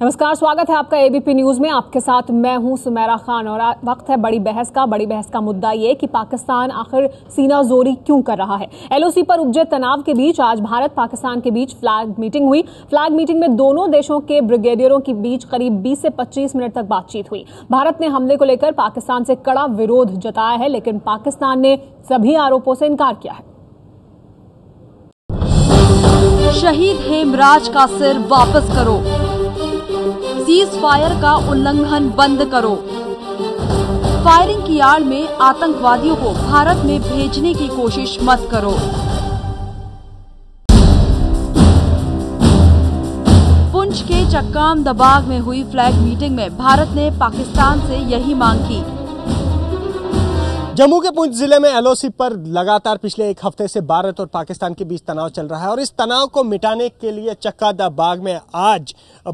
नमस्कार, स्वागत है आपका एबीपी न्यूज में। आपके साथ मैं हूं सुमेरा खान और वक्त है बड़ी बहस का मुद्दा ये कि पाकिस्तान आखिर सीना जोरी क्यों कर रहा है। एलओसी पर उपजे तनाव के बीच आज भारत पाकिस्तान के बीच फ्लैग मीटिंग हुई। फ्लैग मीटिंग में दोनों देशों के ब्रिगेडियरों के बीच करीब 20 से 25 मिनट तक बातचीत हुई। भारत ने हमले को लेकर पाकिस्तान से कड़ा विरोध जताया है, लेकिन पाकिस्तान ने सभी आरोपों से इनकार किया है। शहीद हेमराज का सिर वापस करो, सीज फायर का उल्लंघन बंद करो, फायरिंग की आड़ में आतंकवादियों को भारत में भेजने की कोशिश मत करो। पुंछ के चक्काम दबाग में हुई फ्लैग मीटिंग में भारत ने पाकिस्तान से यही मांग की। जम्मू के पुंछ जिले में एलओसी पर लगातार पिछले एक हफ्ते से भारत और पाकिस्तान के बीच तनाव चल रहा है और इस तनाव को मिटाने के लिए चक्का दा बाग में आज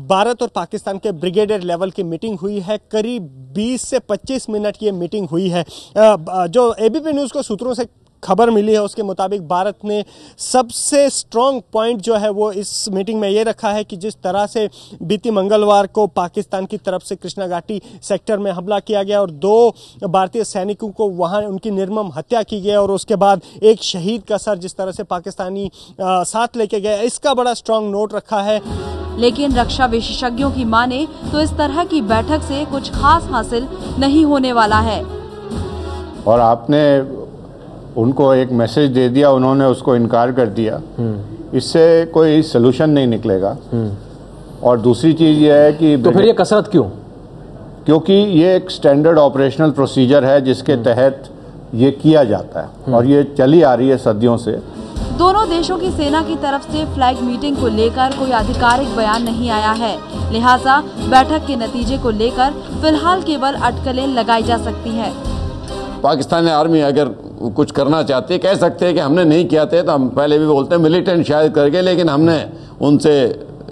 भारत और पाकिस्तान के ब्रिगेडियर लेवल की मीटिंग हुई है। करीब 20 से 25 मिनट की मीटिंग हुई है। जो एबीपी न्यूज़ को सूत्रों से खबर मिली है उसके मुताबिक भारत ने सबसे स्ट्रॉन्ग पॉइंट जो है वो इस मीटिंग में ये रखा है कि जिस तरह से बीती मंगलवार को पाकिस्तान की तरफ से कृष्णा घाटी सेक्टर में हमला किया गया और 2 भारतीय सैनिकों को वहां उनकी निर्मम हत्या की गई और उसके बाद एक शहीद का सर जिस तरह से पाकिस्तानी साथ लेके गए, इसका बड़ा स्ट्रॉन्ग नोट रखा है। लेकिन रक्षा विशेषज्ञों की माने तो इस तरह की बैठक से कुछ खास हासिल नहीं होने वाला है। और आपने उनको एक मैसेज दे दिया, उन्होंने उसको इनकार कर दिया, इससे कोई सलूशन नहीं निकलेगा। और दूसरी चीज़ ये है कि तो फिर ये कसरत क्यों? क्योंकि ये एक स्टैंडर्ड ऑपरेशनल प्रोसीजर है जिसके तहत ये किया जाता है और ये चली आ रही है सदियों से। दोनों देशों की सेना की तरफ से फ्लैग मीटिंग को लेकर कोई आधिकारिक बयान नहीं आया है, लिहाजा बैठक के नतीजे को लेकर फिलहाल केवल अटकलें लगाई जा सकती है। पाकिस्तानी आर्मी अगर कुछ करना चाहती है, कह सकते हैं कि हमने नहीं किया था, तो हम पहले भी बोलते हैं मिलिटेंट शायद करके, लेकिन हमने उनसे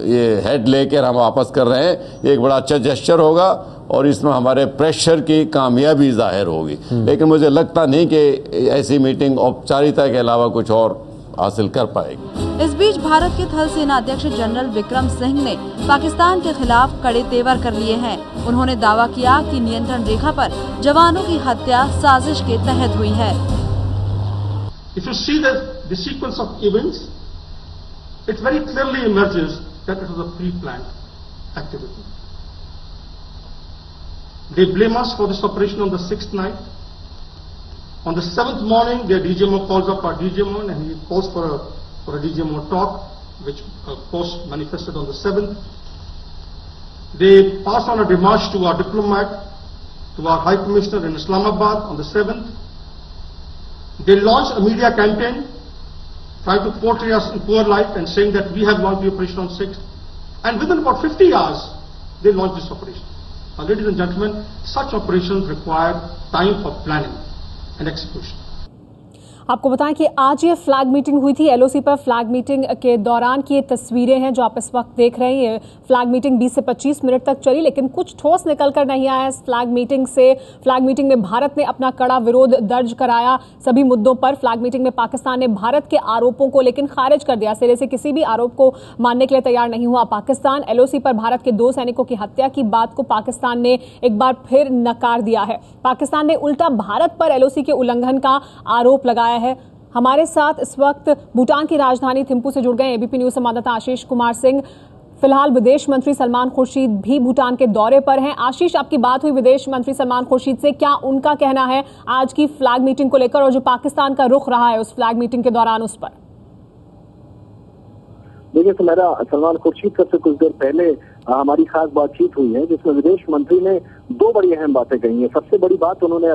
ये हेड लेकर हम वापस कर रहे हैं। एक बड़ा अच्छा जेस्चर होगा और इसमें हमारे प्रेशर की कामयाबी जाहिर होगी। लेकिन मुझे लगता नहीं कि ऐसी मीटिंग औपचारिकता के अलावा कुछ और हासिल कर पाएगी। इस बीच भारत के थल सेना अध्यक्ष जनरल विक्रम सिंह ने पाकिस्तान के खिलाफ कड़े तेवर कर लिए हैं। उन्होंने दावा किया कि नियंत्रण रेखा पर जवानों की हत्या साजिश के तहत हुई है। If you see the sequence of events, it very clearly emerges that it was a pre-planned activity. They blame us for this operation on the 6th night. On the 7th morning, their DGMO calls up our DGMO and he calls for a DGMO talk, which of course manifested on the 7th. They pass on a démarche to our diplomat, to our High Commissioner in Islamabad on the 7th. They launched a media campaign trying to portray us in poor light and saying that we have launched the operation on 6th. And within about 50 hours, they launched this operation. Now, ladies and gentlemen, such operations require time for planning and execution. आपको बताएं कि आज ये flag meeting हुई थी। LOC पर flag meeting के दौरान की ये तस्वीरें हैं जो आप इस वक्त देख रहे हैं। ये फ्लैग मीटिंग 20 से 25 मिनट तक चली, लेकिन कुछ ठोस निकल कर नहीं आया इस फ्लैग मीटिंग से। फ्लैग मीटिंग में भारत ने अपना कड़ा विरोध दर्ज कराया सभी मुद्दों पर। फ्लैग मीटिंग में पाकिस्तान ने भारत के आरोपों को लेकिन खारिज कर दिया। सिरे से किसी भी आरोप को मानने के लिए तैयार नहीं हुआ पाकिस्तान। एलओसी पर भारत के 2 सैनिकों की हत्या की बात को पाकिस्तान ने एक बार फिर नकार दिया है। पाकिस्तान ने उल्टा भारत पर एलओसी के उल्लंघन का आरोप लगाया है। हमारे साथ इस वक्त भूटान की राजधानी थिम्पू से जुड़ गए एबीपी न्यूज संवाददाता आशीष कुमार सिंह। फिलहाल विदेश मंत्री सलमान खुर्शीद भी भूटान के दौरे पर हैं। आशीष, आपकी बात हुई विदेश मंत्री सलमान खुर्शीद से, क्या उनका कहना है आज की फ्लैग मीटिंग को लेकर और जो पाकिस्तान का रुख रहा है उस फ्लैग मीटिंग के दौरान उस पर? देखिए सुमेरा, सलमान खुर्शीद से कुछ देर पहले हमारी खास बातचीत हुई है जिसमें विदेश मंत्री ने 2 बड़ी अहम बातें कही हैं। सबसे बड़ी बात उन्होंने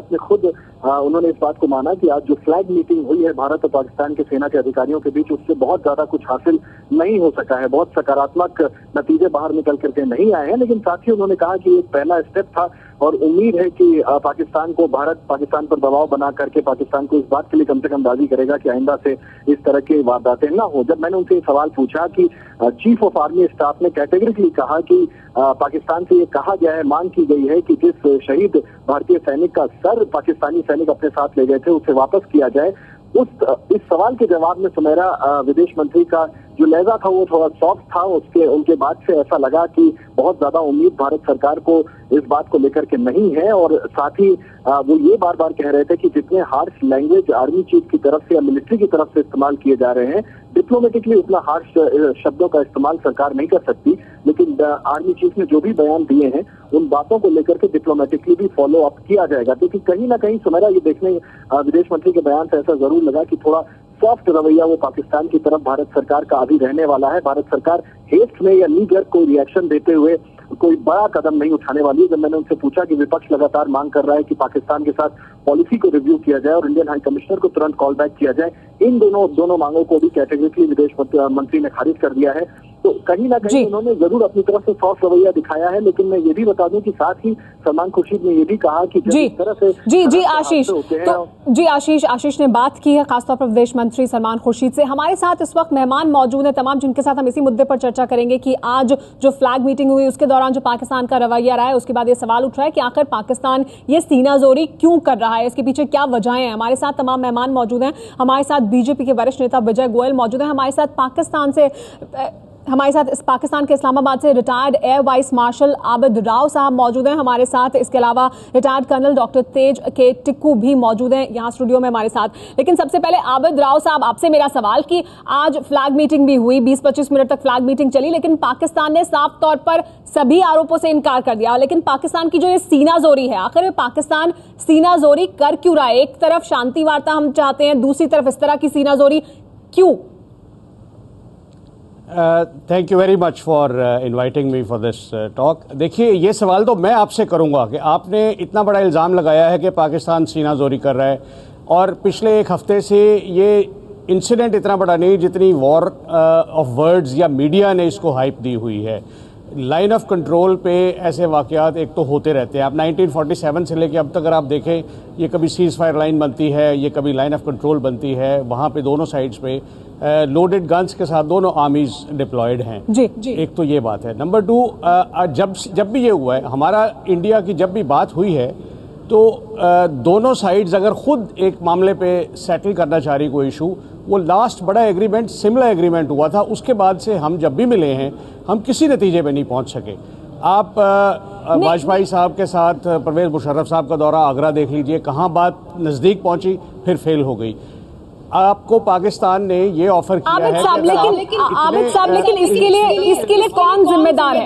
उन्होंने इस बात को माना कि आज जो फ्लैग मीटिंग हुई है भारत और पाकिस्तान के सेना के अधिकारियों के बीच, उससे बहुत ज्यादा कुछ हासिल नहीं हो सका है, बहुत सकारात्मक नतीजे बाहर निकल करके नहीं आए हैं। लेकिन साथ ही उन्होंने कहा कि एक पहला स्टेप था और उम्मीद है कि भारत पाकिस्तान पर दबाव बना करके पाकिस्तान को इस बात के लिए कम से कम राजी करेगा कि आइंदा से इस तरह की वारदातें ना हो। जब मैंने उनसे सवाल पूछा कि चीफ ऑफ आर्मी स्टाफ ने कैटेगरिकली कहा कि पाकिस्तान से ये कहा गया है, मांग की गई है कि जिस शहीद भारतीय सैनिक का सर पाकिस्तानी सैनिक अपने साथ ले गए थे उसे वापस किया जाए, इस सवाल के जवाब में सुमेरा विदेश मंत्री का जो लहजा था वो थोड़ा सॉफ्ट था। उनके बाद से ऐसा लगा कि बहुत ज्यादा उम्मीद भारत सरकार को इस बात को लेकर के नहीं है, और साथ ही वो ये बार बार कह रहे थे कि जितने हार्श लैंग्वेज आर्मी चीफ की तरफ से या मिलिट्री की तरफ से इस्तेमाल किए जा रहे हैं, डिप्लोमेटिकली उतना हार्श शब्दों का इस्तेमाल सरकार नहीं कर सकती, लेकिन आर्मी चीफ ने जो भी बयान दिए हैं उन बातों को लेकर के डिप्लोमेटिकली भी फॉलो अप किया जाएगा। क्योंकि कहीं ना कहीं सुमेरा, ये देखने विदेश मंत्री के बयान से ऐसा जरूर लगा कि थोड़ा सॉफ्ट रवैया वो पाकिस्तान की तरफ भारत सरकार का अभी रहने वाला है। भारत सरकार हेस्ट में या नी जर्क कोई रिएक्शन देते हुए कोई बड़ा कदम नहीं उठाने वाली है। जब मैंने उनसे पूछा कि विपक्ष लगातार मांग कर रहा है कि पाकिस्तान के साथ पॉलिसी को रिव्यू किया जाए और इंडियन हाई कमिश्नर को तुरंत कॉल बैक किया जाए, इन दोनों मांगों को भी कैटेगरिकली विदेश मंत्री ने खारिज कर दिया है। तो कहीं ना कहीं उन्होंने जरूर अपनी तरफ से सॉफ्ट रवैया दिखाया है, लेकिन मैं ये भी बता दूं कि साथ ही सलमान खुर्शीद ने ये भी कहा कि जिस तरह से आशीष ने बात की है खासतौर पर विदेश मंत्री सलमान खुर्शीद से। हमारे साथ इस वक्त मेहमान मौजूद हैं तमाम, जिनके साथ हम इसी मुद्दे पर चर्चा करेंगे कि आज जो फ्लैग मीटिंग हुई उसके दौरान जो पाकिस्तान का रवैया रहा है, उसके बाद ये सवाल उठ रहा है कि आखिर पाकिस्तान ये सीनाजोरी क्यों कर रहा है, इसके पीछे क्या वजहें हैं। हमारे साथ तमाम मेहमान मौजूद हैं। हमारे साथ बीजेपी के वरिष्ठ नेता विजय गोयल मौजूद हैं। हमारे साथ इस पाकिस्तान के इस्लामाबाद से retired air vice marshal Abid Rao साहब मौजूद हैं हमारे साथ। इसके अलावा रिटायर्ड कर्नल डॉक्टर तेज के टिक्कू भी मौजूद हैं यहाँ स्टूडियो में हमारे साथ। लेकिन सबसे पहले आबिद राव साहब, आपसे मेरा सवाल कि आज फ्लैग मीटिंग भी हुई, 20-25 मिनट तक फ्लैग मीटिंग चली, लेकिन पाकिस्तान ने साफ तौर पर सभी आरोपों से इनकार कर दिया। लेकिन पाकिस्तान की जो ये सीनाजोरी है, आखिर पाकिस्तान सीनाजोरी कर क्यों रहा है? एक तरफ शांति वार्ता हम चाहते हैं, दूसरी तरफ इस तरह की सीनाजोरी क्यों? Thank you very much for inviting me for this talk. देखिए, ये सवाल तो मैं आपसे करूंगा कि आपने इतना बड़ा इल्ज़ाम लगाया है कि पाकिस्तान सीनाजोरी कर रहा है, और पिछले एक हफ्ते से ये इंसिडेंट इतना बड़ा नहीं जितनी वॉर ऑफ वर्ड्स या मीडिया ने इसको हाइप दी हुई है। लाइन ऑफ कंट्रोल पे ऐसे वाक़यात एक तो होते रहते हैं। आप 1947 से लेकर अब तक अगर आप देखें, ये कभी सीज़ फायर लाइन बनती है, ये कभी लाइन ऑफ कंट्रोल बनती है। वहाँ पे दोनों साइड्स पे लोडेड गन्स के साथ दोनों आर्मीज डिप्लॉयड हैं। जी। एक तो ये बात है। नंबर 2, जब भी ये हुआ है, हमारा इंडिया की जब भी बात हुई है, तो दोनों साइड्स अगर खुद एक मामले पे सेटल करना चाह रही कोई इशू, वो लास्ट बड़ा एग्रीमेंट सिमला एग्रीमेंट हुआ था, उसके बाद से हम जब भी मिले हैं हम किसी नतीजे पे नहीं पहुंच सके। आप वाजपेयी साहब के साथ परवेज मुशर्रफ साहब का दौरा आगरा देख लीजिए, कहाँ बात नज़दीक पहुंची फिर फेल हो गई। आपको पाकिस्तान ने ये ऑफर किया है। आबिद साहब, लेकिन इसके लिए कौन जिम्मेदार है?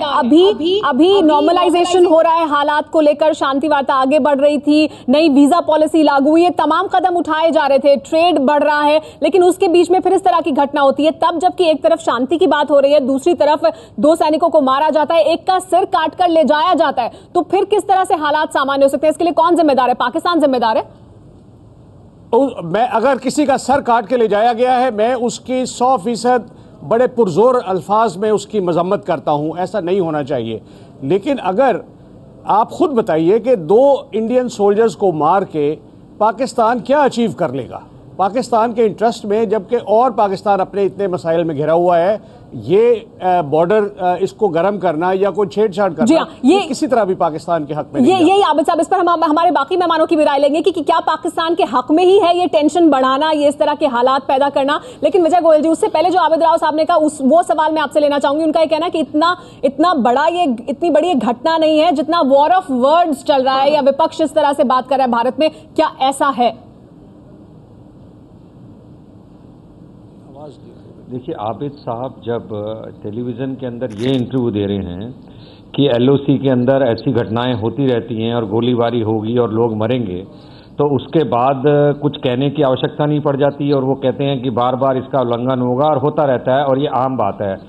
अभी नॉर्मलाइजेशन हो रहा है हालात को लेकर, शांति वार्ता आगे बढ़ रही थी, नई वीजा पॉलिसी लागू हुई है, तमाम कदम उठाए जा रहे थे, ट्रेड बढ़ रहा है, लेकिन उसके बीच में फिर इस तरह की घटना होती है। तब जबकि एक तरफ शांति की बात हो रही है, दूसरी तरफ 2 सैनिकों को मारा जाता है, एक का सिर काट कर ले जाया जाता है, तो फिर किस तरह से हालात सामान्य हो सकते हैं? इसके लिए कौन जिम्मेदार है? पाकिस्तान जिम्मेदार है? मैं अगर किसी का सर काट के ले जाया गया है, मैं उसकी 100% बड़े पुरजोर अल्फाज में उसकी मजम्मत करता हूं। ऐसा नहीं होना चाहिए। लेकिन अगर आप खुद बताइए कि 2 इंडियन सोल्जर्स को मार के पाकिस्तान क्या अचीव कर लेगा पाकिस्तान के इंटरेस्ट में, जबकि और पाकिस्तान अपने इतने मसाइल में घिरा हुआ है। ये बॉर्डर इसको गर्म करना या कोई छेड़छाड़ करना, ये किसी तरह भी पाकिस्तान के हक में नहीं। यही आबिद साहब, इस पर हम हमारे बाकी मेहमानों की भी राय लेंगे कि क्या पाकिस्तान के हक में ही है ये टेंशन बढ़ाना, ये इस तरह के हालात पैदा करना। लेकिन विजय गोयल जी, उससे पहले जो आबिद राव साहब ने कहा, वो सवाल मैं आपसे लेना चाहूंगी। उनका ये कहना कि इतना बड़ा ये इतनी बड़ी घटना नहीं है जितना वॉर ऑफ वर्ड्स चल रहा है, या विपक्ष इस तरह से बात कर रहा है भारत में, क्या ऐसा है? देखिए, आबिद साहब जब टेलीविज़न के अंदर ये इंटरव्यू दे रहे हैं कि एलओसी के अंदर ऐसी घटनाएं होती रहती हैं और गोलीबारी होगी और लोग मरेंगे, तो उसके बाद कुछ कहने की आवश्यकता नहीं पड़ जाती, और वो कहते हैं कि बार बार इसका उल्लंघन होगा और होता रहता है और ये आम बात है।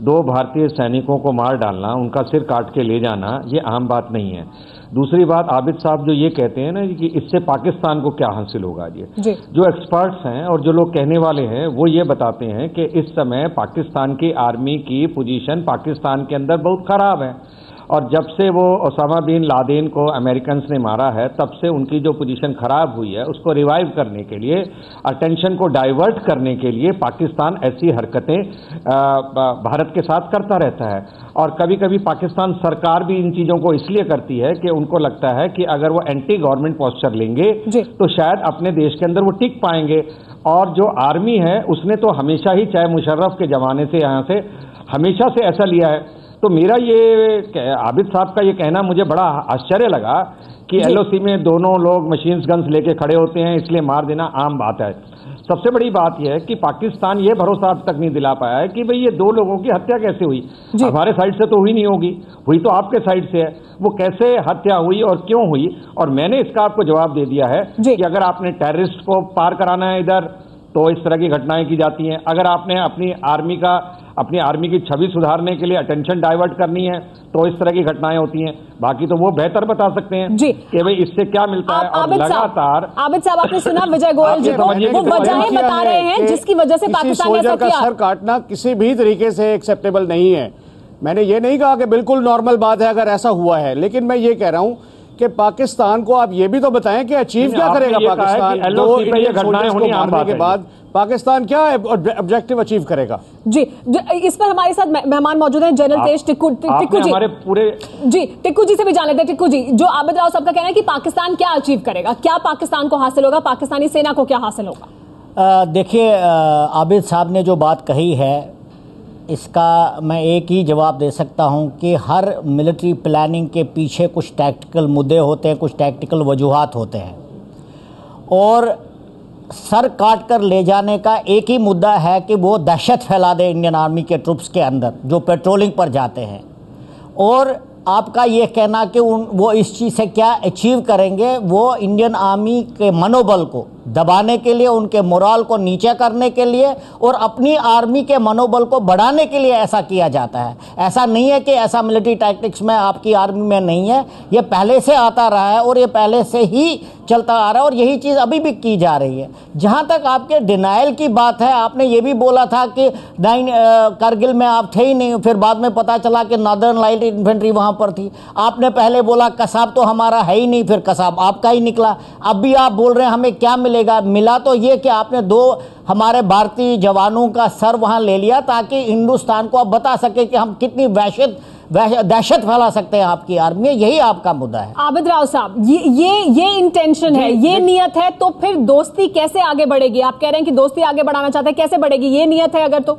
2 भारतीय सैनिकों को मार डालना, उनका सिर काट के ले जाना, ये आम बात नहीं है। दूसरी बात, आबिद साहब जो ये कहते हैं ना कि इससे पाकिस्तान को क्या हासिल होगा, ये जो एक्सपर्ट्स हैं और जो लोग कहने वाले हैं वो ये बताते हैं कि इस समय पाकिस्तान की आर्मी की पोजीशन पाकिस्तान के अंदर बहुत खराब है, और जब से वो ओसामा बिन लादेन को अमेरिकन ने मारा है तब से उनकी जो पोजीशन खराब हुई है उसको रिवाइव करने के लिए, अटेंशन को डाइवर्ट करने के लिए पाकिस्तान ऐसी हरकतें भारत के साथ करता रहता है। और कभी कभी पाकिस्तान सरकार भी इन चीज़ों को इसलिए करती है कि उनको लगता है कि अगर वो एंटी गवर्नमेंट पोस्चर लेंगे तो शायद अपने देश के अंदर वो टिक पाएंगे। और जो आर्मी है उसने तो हमेशा ही, चाहे मुशर्रफ के ज़माने से यहाँ से, हमेशा से ऐसा लिया है। तो मेरा ये आबिद साहब का ये कहना मुझे बड़ा आश्चर्य लगा कि एलओसी में दोनों लोग मशीन गन्स लेके खड़े होते हैं इसलिए मार देना आम बात है। सबसे बड़ी बात यह है कि पाकिस्तान ये भरोसा अब तक नहीं दिला पाया है कि भाई ये दो लोगों की हत्या कैसे हुई। हमारे साइड से तो हुई नहीं होगी, हुई तो आपके साइड से है। वो कैसे हत्या हुई और क्यों हुई, और मैंने इसका आपको जवाब दे दिया है कि अगर आपने टेररिस्ट को पार कराना है इधर तो इस तरह की घटनाएं की जाती हैं। अगर आपने अपनी आर्मी की छवि सुधारने के लिए अटेंशन डाइवर्ट करनी है तो इस तरह की घटनाएं होती हैं। बाकी तो वो बेहतर बता सकते हैं कि भाई इससे क्या मिलता है। और लगातार आबिद साहब, आपने सुना विजय गोयल जी को, वो वजहें बता रहे हैं जिसकी वजह से पाकिस्तान ने ऐसा किया। सर काटना किसी भी तरीके से एक्सेप्टेबल नहीं है। मैंने ये नहीं कहा कि बिल्कुल नॉर्मल बात है अगर ऐसा हुआ है, लेकिन मैं ये कह रहा हूं कि पाकिस्तान को आप ये भी बताएं कि अचीव क्या करेगा पाकिस्तान। दो इंडियन सोल्जर्स को मारने के बाद पाकिस्तान क्या ऑब्जेक्टिव अचीव करेगा। जी, इस पर हमारे साथ मेहमान मौजूद हैं, जनरल तेज टिक्कू जी। हमारे पूरे टिक्कू जी से भी जान लेते हैं। टिक्कू जी, जो आबिद राव साहब का कहना है कि पाकिस्तान क्या अचीव करेगा, क्या पाकिस्तान को हासिल होगा, पाकिस्तानी सेना को क्या हासिल होगा? देखिए, आबिद साहब ने जो बात कही है इसका मैं एक ही जवाब दे सकता हूं कि हर मिलिट्री प्लानिंग के पीछे कुछ टैक्टिकल मुद्दे होते हैं, कुछ टैक्टिकल वजूहात होते हैं, और सर काट कर ले जाने का एक ही मुद्दा है कि वो दहशत फैला दे इंडियन आर्मी के ट्रुप्स के अंदर जो पेट्रोलिंग पर जाते हैं। और आपका ये कहना कि वो इस चीज़ से क्या अचीव करेंगे, वो इंडियन आर्मी के मनोबल को दबाने के लिए, उनके मोराल को नीचे करने के लिए और अपनी आर्मी के मनोबल को बढ़ाने के लिए ऐसा किया जाता है। ऐसा नहीं है कि ऐसा मिलिट्री टैक्टिक्स में आपकी आर्मी में नहीं है, ये पहले से आता रहा है और ये पहले से ही चलता आ रहा है और यही चीज़ अभी भी की जा रही है। जहाँ तक आपके डिनाइल की बात है, आपने ये भी बोला था कि कारगिल में आप थे ही नहीं, फिर बाद में पता चला कि नॉर्दर्न लाइट इन्फेंट्री वहाँ पर थी। आपने पहले बोला कसाब तो हमारा है ही नहीं, फिर कसाब आपका ही निकला। अब भी आप बोल रहे हैं हमें क्या मिला तो ये कि आपने दो हमारे भारतीय जवानों का सर वहां ले लिया ताकि हिंदुस्तान को आप बता सके कि हम कितनी दहशत फैला सकते हैं आपकी आर्मी में। यही आपका मुद्दा है। आबिद राव साहब, ये इंटेंशन है, ये नियत है, तो फिर दोस्ती कैसे आगे बढ़ेगी? आप कह रहे हैं कि दोस्ती आगे बढ़ाना चाहते हैं, कैसे बढ़ेगी? ये नियत है अगर तो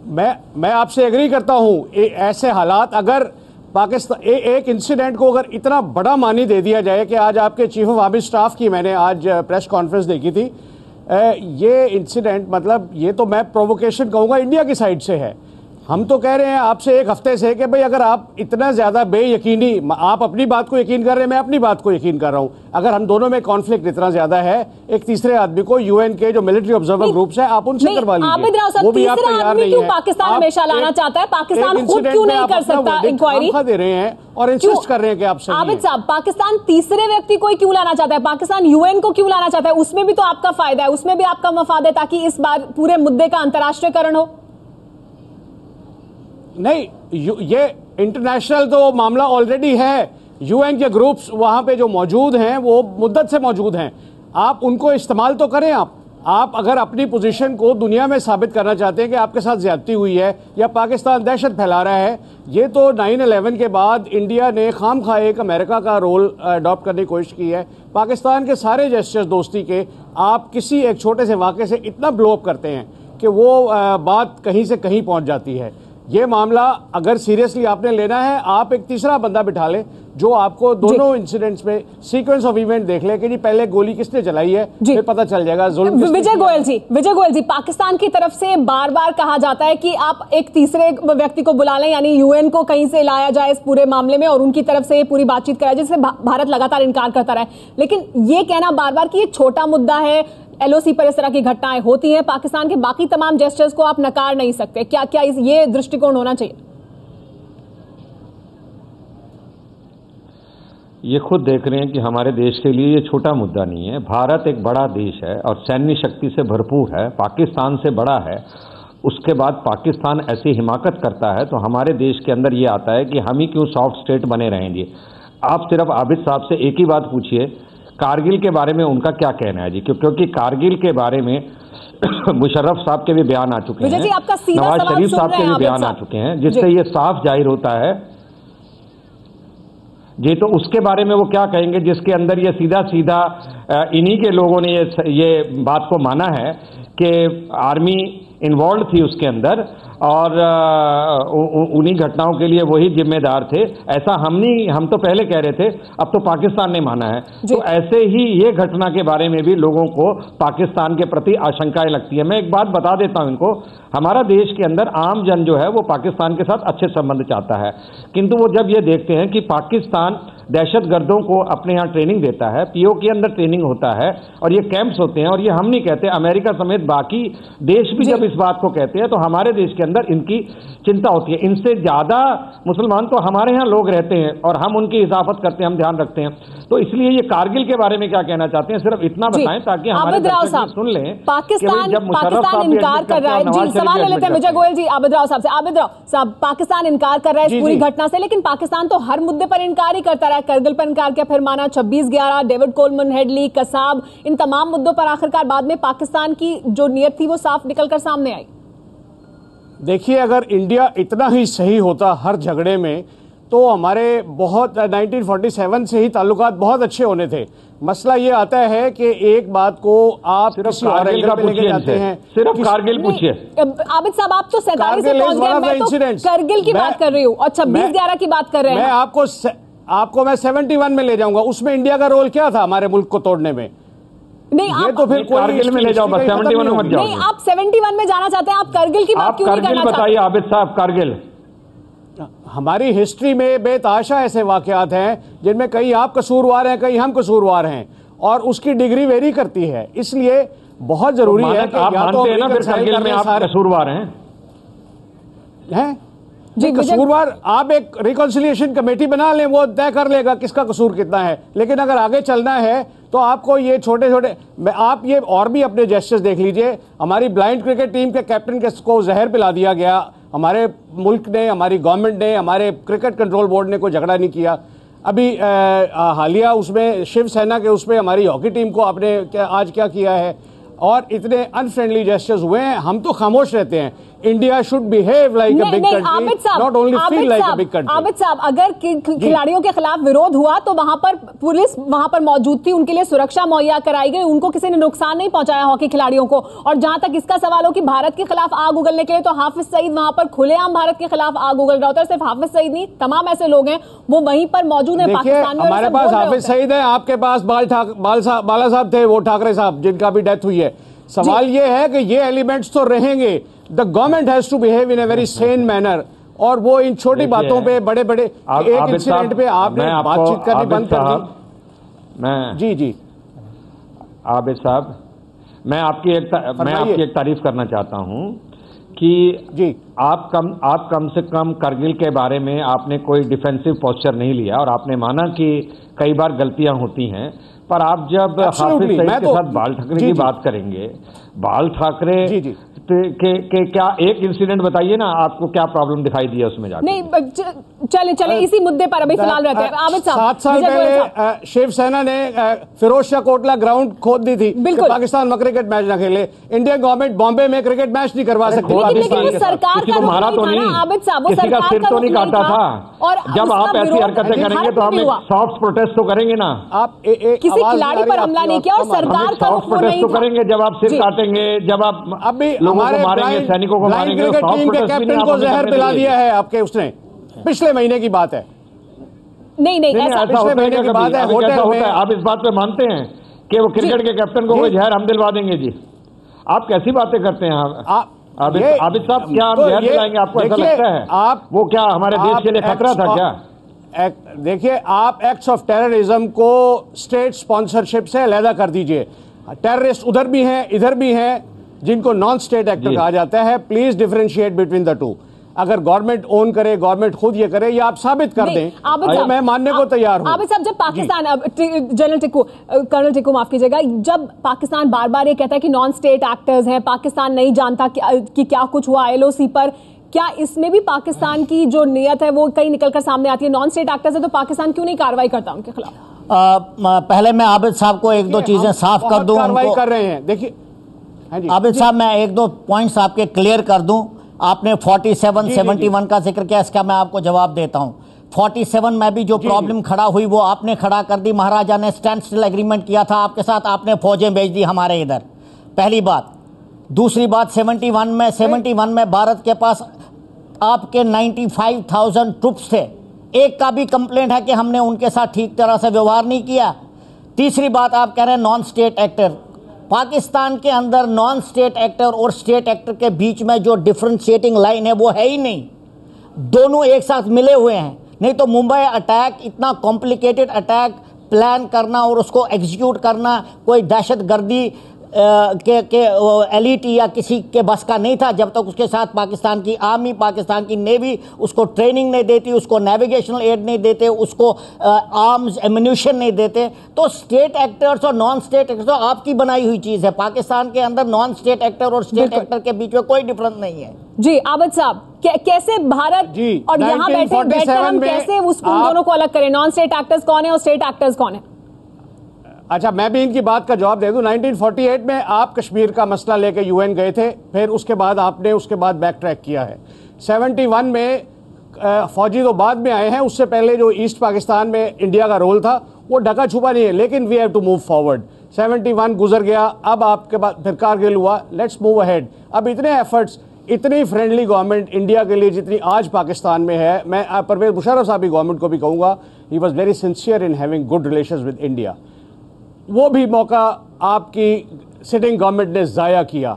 मैं आपसे एग्री करता हूं। ऐसे हालात अगर पाकिस्तान एक इंसिडेंट को अगर इतना बड़ा मानी दे दिया जाए कि आज आपके चीफ ऑफ आर्मी स्टाफ की मैंने आज प्रेस कॉन्फ्रेंस देखी थी, ये इंसिडेंट मतलब ये तो मैं प्रोवोकेशन कहूँगा इंडिया की साइड से है। हम तो कह रहे हैं आपसे एक हफ्ते से कि भाई अगर आप इतना ज्यादा बेयकीनी, आप अपनी बात को यकीन कर रहे हैं, मैं अपनी बात को यकीन कर रहा हूं, अगर हम दोनों में कॉन्फ्लिक्ट इतना ज्यादा है, एक तीसरे आदमी को यूएन के जो मिलिट्री ऑब्जर्वर ग्रुप्स है आप उनसे करवा लीजिए। वो भी आप तैयार नहीं है। पाकिस्तान हमेशा लाना चाहता है, पाकिस्तान खुद क्यों नहीं कर सकता इंक्वायरी? दे रहे हैं और इंसिस्ट कर रहे हैं कि आप सही हैं। आबिद साहब, पाकिस्तान तीसरे व्यक्ति को क्यों लाना चाहता है? पाकिस्तान यूएन को क्यों लाना चाहता है? उसमें भी तो आपका फायदा है, उसमें भी आपका मफाद है ताकि इस बार पूरे मुद्दे का अंतर्राष्ट्रीयकरण हो। नहीं, ये इंटरनेशनल तो मामला ऑलरेडी है। यूएन के ग्रुप्स वहां पे जो मौजूद हैं वो मुद्दत से मौजूद हैं, आप उनको इस्तेमाल तो करें। आप अगर अपनी पोजीशन को दुनिया में साबित करना चाहते हैं कि आपके साथ ज्यादती हुई है या पाकिस्तान दहशत फैला रहा है, ये तो 9/11 के बाद इंडिया ने खामखा एक अमेरिका का रोल अडॉप्ट करने की कोशिश की है। पाकिस्तान के सारे जेस्चर्स दोस्ती के आप किसी एक छोटे से वाक़े से इतना ब्लो अप करते हैं कि वो बात कहीं से कहीं पहुंच जाती है। ये मामला अगर सीरियसली आपने लेना है, आप एक तीसरा बंदा बिठा लें जो आपको दोनों इंसिडेंट्स में सीक्वेंस ऑफ इवेंट देख ले कि जी पहले गोली किसने चलाई है, फिर पता चल जाएगा जुल्म। विजय गोयल जी, पाकिस्तान की तरफ से बार बार कहा जाता है कि आप एक तीसरे व्यक्ति को बुला लें, यानी यूएन को कहीं से लाया जाए इस पूरे मामले में और उनकी तरफ से ये पूरी बातचीत कराए, जिससे भारत लगातार इनकार करता रहा है। लेकिन ये कहना बार बार कि ये छोटा मुद्दा है, एलओसी पर इस तरह की घटनाएं होती हैं, पाकिस्तान के बाकी तमाम जेस्चर्स को आप नकार नहीं सकते। क्या ये दृष्टिकोण होना चाहिए? ये खुद देख रहे हैं कि हमारे देश के लिए ये छोटा मुद्दा नहीं है। भारत एक बड़ा देश है और सैन्य शक्ति से भरपूर है, पाकिस्तान से बड़ा है। उसके बाद पाकिस्तान ऐसी हिमाकत करता है, तो हमारे देश के अंदर ये आता है कि हम ही क्यों सॉफ्ट स्टेट बने रहेंगे। आप सिर्फ आबिद साहब से एक ही बात पूछिए, कारगिल के बारे में उनका क्या कहना है जी, क्योंकि कारगिल के बारे में मुशर्रफ साहब के भी बयान आ चुके हैं, नवाज शरीफ साहब के भी बयान आ चुके हैं, जिससे ये साफ जाहिर होता है जी। तो उसके बारे में वो क्या कहेंगे जिसके अंदर ये सीधा सीधा इन्हीं के लोगों ने ये बात को माना है कि आर्मी इन्वॉल्व थी उसके अंदर और उन्हीं घटनाओं के लिए वही जिम्मेदार थे। ऐसा हम तो पहले कह रहे थे, अब तो पाकिस्तान ने माना है। तो ऐसे ही ये घटना के बारे में भी लोगों को पाकिस्तान के प्रति आशंकाएं लगती है। मैं एक बात बता देता हूं इनको, हमारा देश के अंदर आम जन जो है वो पाकिस्तान के साथ अच्छे संबंध चाहता है, किंतु वो जब ये देखते हैं कि पाकिस्तान दहशतगर्दों को अपने यहाँ ट्रेनिंग देता है, पीओ के अंदर ट्रेनिंग होता है और ये कैंप्स होते हैं, और ये हम नहीं कहते, अमेरिका समेत बाकी देश भी जब इस बात को कहते हैं तो हमारे देश के अंदर इनकी चिंता होती है। इनसे ज्यादा मुसलमान तो हमारे यहाँ लोग रहते हैं और हम उनकी हिफाजत करते हैं, हम ध्यान रखते हैं। तो इसलिए ये कारगिल के बारे में क्या कहना चाहते हैं, सिर्फ इतना बताएं ताकि हमारे दर्शक सुन लें। पाकिस्तान इनकार कर रहा है जी, सवाल ले लेते हैं विजय गोयल जी आबिद राव साहब से। आबिद राव साहब, पाकिस्तान इनकार कर रहा है इस पूरी घटना से, लेकिन पाकिस्तान तो हर मुद्दे पर इनकार ही करता रहा है। करगिल पर इनकार किया, फिर माना 26/11, डेविड कोलमन, हेडली, कसाब, इन तमाम मुद्दों पर आखिरकार बाद में पाकिस्तान की जो नीयत थी वो साफ निकलकर सामने आई। देखिए, अगर इंडिया इतना ही सही होता हर झगड़े में तो हमारे बहुत 1947 से ही ताल्लुकात बहुत अच्छे होने थे। मसला ये आता है कि एक बात को आप किसी और एंगल पे लेके जाते हैं। सिर्फ कारगिल पूछिए आबिद साहब, आप तो 47 से पहुंच गए, मैं तो करगिल की बात कर रही हूँ और 26/11 की बात कर रहे हैं। मैं आपको मैं 71 में ले जाऊंगा। उसमें इंडिया का रोल क्या था हमारे मुल्क को तोड़ने में? नहीं, आप तो फिर कारगिल में ले जाओ, बस 71 में मत जाओ। नहीं, आप 71 में जाना चाहते हैं, आप करगिल की बात क्यों नहीं करना चाहते? बताइए आबिद साहब, कारगिल हमारी हिस्ट्री में बेताशा ऐसे वाकयात हैं जिनमें कहीं आप कसूरवार हैं, कहीं हम कसूरवार हैं, और उसकी डिग्री वेरी करती है। इसलिए बहुत जरूरी है कि आप मानते हैं ना फिर कारगिल में आप कसूरवार हैं जी, कसूरवार। आप एक रिकॉन्सिलिएशन कमेटी बना लें, वो तय कर लेगा किसका कसूर कितना है। लेकिन अगर आगे चलना है तो आपको ये छोटे छोटे, आप ये और भी अपने जेस्चर्स देख लीजिए। हमारी ब्लाइंड क्रिकेट टीम के कैप्टन को जहर पिला दिया गया। हमारे मुल्क ने, हमारी गवर्नमेंट ने, हमारे क्रिकेट कंट्रोल बोर्ड ने कोई झगड़ा नहीं किया। अभी हालिया उसमें शिवसेना के उसमें हमारी हॉकी टीम को आपने आज क्या किया है, और इतने अनफ्रेंडली जेस्चर्स हुए हैं। हम तो खामोश रहते हैं। India should behave like a big country, not only feel like a big country. Abid साहब, अगर खिलाड़ियों के खिलाफ विरोध हुआ तो वहां पर पुलिस वहां पर मौजूद थी, उनके लिए सुरक्षा मुहैया कराई गई, उनको किसी ने नुकसान नहीं पहुंचाया हॉकी खिलाड़ियों को। और जहां तक इसका सवाल हो कि भारत के खिलाफ आग उगलने के लिए, तो हाफिज सईद वहां पर खुलेआम भारत के खिलाफ आग उगल रहा होता है। सिर्फ हाफिज सईद नहीं, तमाम ऐसे लोग हैं वो वहीं पर मौजूद है पाकिस्तान में। हमारे पास हाफिज सईद है, आपके पास बाला साहब थे, वो ठाकरे साहब जिनका भी डेथ हुई है। सवाल ये है कि ये एलिमेंट्स तो रहेंगे। The government has to behave in a very sane manner, और वो इन छोटी बातों पे, बड़े बड़े एक इंसिडेंट पे आपने बातचीत करनी बंद कर दी। जी आबिद साहब, मैं आपकी एक तारीफ करना चाहता हूं कि जी आप कम से कम करगिल के बारे में आपने कोई डिफेंसिव पोस्चर नहीं लिया, और आपने माना कि कई बार गलतियां होती हैं। पर आप जब हाफिज सईद के साथ बाल ठाकरे की बात करेंगे, बाल ठाकरे के क्या एक इंसिडेंट बताइए ना, आपको क्या प्रॉब्लम दिखाई दिया उसमें जाकर? नहीं, चले इसी मुद्दे पर अभी फिलहाल रहते हैं। आबिद साहब, 7 साल पहले शिवसेना ने फिरोज शाह कोटला ग्राउंड खोद दी थी कि पाकिस्तान में क्रिकेट मैच न खेले। इंडियन गवर्नमेंट बॉम्बे में क्रिकेट मैच नहीं करवा सकती। सरकार किसी को मारा तो नहीं, आबिद साहब, वो किसी का सिर तो नहीं काटा था। और जब आप ऐसी हरकतें करेंगे तो हम सॉफ्ट प्रोटेस्ट तो करेंगे ना। आप किसी खिलाड़ी पर हमला नहीं किया और सरकार का सॉफ्ट प्रोटेस्ट तो करेंगे जब आप सिर काटेंगे, जब आप अभी लोगों को मारेंगे, सैनिकों को मारेंगे। क्रिकेट टीम के कैप्टन को जहर पिला दिया है आपके, उसने पिछले महीने की बात है। नहीं, ऐसा पिछले महीने की बात है। होटल में आप इस बात पे मानते हैं कि वो क्रिकेट के कैप्टन को कोई जहर हम दिलवा देंगे? जी, आप कैसी बातें करते हैं आबिद साहब? क्या हम जहर दिलाएंगे? आपको ऐसा लगता है वो क्या हमारे देश के लिए खतरा था क्या? देखिए, आप एक्ट्स ऑफ टेररिज्म को स्टेट स्पॉन्सरशिप से अलहदा कर दीजिए। टेररिस्ट उधर भी हैं, इधर भी हैं, जिनको नॉन स्टेट एक्टर कहा जाता है। Please differentiate between the two. अगर गवर्नमेंट ओन करे, गवर्नमेंट खुद ये करे, या आप साबित कर दें, तो मैं मानने को तैयार हूं। आबिद साहब, जब पाकिस्तान, जनरल टिक्कू, कर्नल टिक्कू माफ कीजिएगा, जब पाकिस्तान बार बार ये कहता है कि नॉन स्टेट एक्टर्स हैं, पाकिस्तान नहीं जानता कि क्या कुछ हुआ एलओसी पर, क्या इसमें भी पाकिस्तान की जो नीयत है वो कहीं निकलकर सामने आती है? नॉन स्टेट एक्टर्स है तो पाकिस्तान क्यों नहीं कार्रवाई करता उनके खिलाफ? पहले मैं आबिद साहब को एक दो चीजें साफ कर दूं। कार्रवाई कर रहे हैं, देखिए आबिद साहब, मैं एक दो पॉइंट्स आपके क्लियर कर दूं। आपने 47, 71 का जिक्र किया, इसका मैं आपको जवाब देता हूं। 47 में भी जो प्रॉब्लम खड़ा हुई वो आपने खड़ा कर दी। महाराजा ने स्टैंड स्टिल एग्रीमेंट किया था आपके साथ, आपने फौजें भेज दी हमारे इधर, पहली बात। दूसरी बात, 71 में भारत के पास आपके 95,000 ट्रुप्स थे, एक का भी कंप्लेंट है कि हमने उनके साथ ठीक तरह से व्यवहार नहीं किया। तीसरी बात, आप कह रहे हैं नॉन स्टेट एक्टर। पाकिस्तान के अंदर नॉन स्टेट एक्टर और स्टेट एक्टर के बीच में जो डिफरेंशिएटिंग लाइन है वो है ही नहीं, दोनों एक साथ मिले हुए हैं। नहीं तो मुंबई अटैक, इतना कॉम्प्लिकेटेड अटैक प्लान करना और उसको एग्जीक्यूट करना कोई दहशतगर्दी के एलिट या किसी के बस का नहीं था, जब तक उसके साथ पाकिस्तान की आर्मी, पाकिस्तान की नेवी उसको ट्रेनिंग नहीं देती, उसको नेविगेशनल एड नहीं देते, उसको आर्म्स एम्यूनिशन नहीं देते। तो स्टेट एक्टर्स और नॉन स्टेट एक्टर्स तो आपकी बनाई हुई चीज है। पाकिस्तान के अंदर नॉन स्टेट एक्टर और स्टेट एक्टर के बीच में कोई डिफरेंस नहीं है। जी आबिद साहब, कैसे भारत और यहाँ बैठकर हम कैसे उन दोनों को अलग करें? नॉन स्टेट एक्टर्स कौन है और स्टेट एक्टर्स कौन है? अच्छा, मैं भी इनकी बात का जवाब दे दूं। 1948 में आप कश्मीर का मसला लेके यूएन गए थे, फिर उसके बाद आपने उसके बाद बैक ट्रैक किया है। 71 में फौजी तो बाद में आए हैं, उससे पहले जो ईस्ट पाकिस्तान में इंडिया का रोल था वो ढका छुपा नहीं है, लेकिन we have to move forward. 71 गुजर गया, अब आपके बाद फिर कारगिल हुआ, लेट्स मूव अहेड। अब इतने एफर्ट्स, इतनी फ्रेंडली गवर्नमेंट इंडिया के लिए जितनी आज पाकिस्तान में है, मैं परवेज मुशर्रफ साहब की गवर्नमेंट को भी कहूँगा, he was very sincere in having good relations with India. वो भी मौका आपकी सिटिंग गवर्नमेंट ने ज़ाया किया,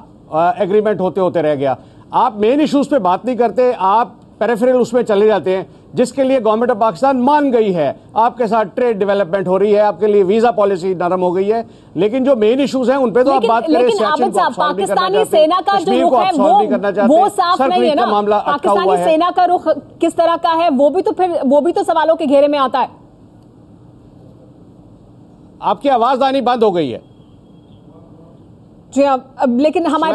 एग्रीमेंट होते होते रह गया। आप मेन इश्यूज पे बात नहीं करते, आप पेरिफेरल उसमें चले जाते हैं, जिसके लिए गवर्नमेंट ऑफ पाकिस्तान मान गई है। आपके साथ ट्रेड डेवलपमेंट हो रही है, आपके लिए वीजा पॉलिसी नरम हो गई है, लेकिन जो मेन इश्यूज हैं उन पे तो आप बात करें। पाकिस्तानी सेना का जो रुख है वो साफ नहीं है ना। पाकिस्तानी सेना का रुख किस तरह का है वो भी तो सवालों के घेरे में आता है। आपकी आवाज आनी बंद हो गई है। जी अब लेकिन हमारे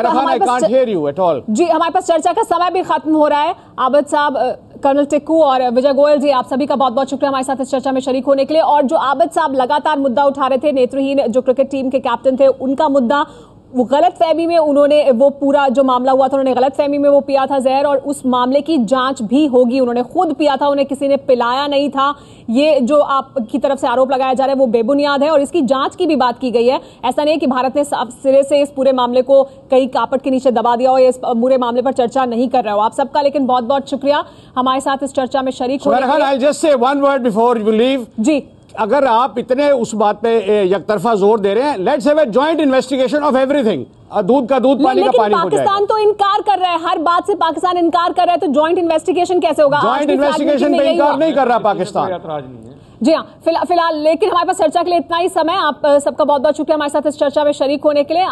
पास चर्चा का समय भी खत्म हो रहा है। आबिद साहब, कर्नल टिक्कू और विजय गोयल जी, आप सभी का बहुत बहुत शुक्रिया हमारे साथ इस चर्चा में शरीक होने के लिए। और जो आबिद साहब लगातार मुद्दा उठा रहे थे, नेत्रहीन जो क्रिकेट टीम के कैप्टन थे, उनका मुद्दा, वो गलतफहमी में उन्होंने वो पूरा जो मामला हुआ था, उन्होंने गलतफहमी में वो पिया था जहर, और उस मामले की जांच भी होगी। उन्होंने खुद पिया था, उन्हें किसी ने पिलाया नहीं था। ये जो आपकी तरफ से आरोप लगाया जा रहा है वो बेबुनियाद है और इसकी जांच की भी बात की गई है। ऐसा नहीं है कि भारत ने सिरे से इस पूरे मामले को कई कापट के नीचे दबा दिया हो, इस पूरे मामले पर चर्चा नहीं कर रहा हो। आप सबका लेकिन बहुत बहुत शुक्रिया हमारे साथ इस चर्चा में शरीक होने के लिए। जी, अगर आप इतने उस बात पे यकतरफा जोर दे रहे हैं, let's have a joint investigation of everything. दूध का दूध, पानी का पानी हो जाएगा। पाकिस्तान तो इनकार कर रहा है, हर बात से पाकिस्तान इनकार कर रहा है, तो जॉइंट इन्वेस्टिगेशन कैसे होगा? जॉइंट इन्वेस्टिगेशन पे इनकार नहीं कर रहा पाकिस्तान। जी हाँ, फिलहाल लेकिन हमारे पास चर्चा के लिए इतना ही समय। आप सबका बहुत बहुत शुक्रिया हमारे साथ इस चर्चा में शरीक होने के लिए।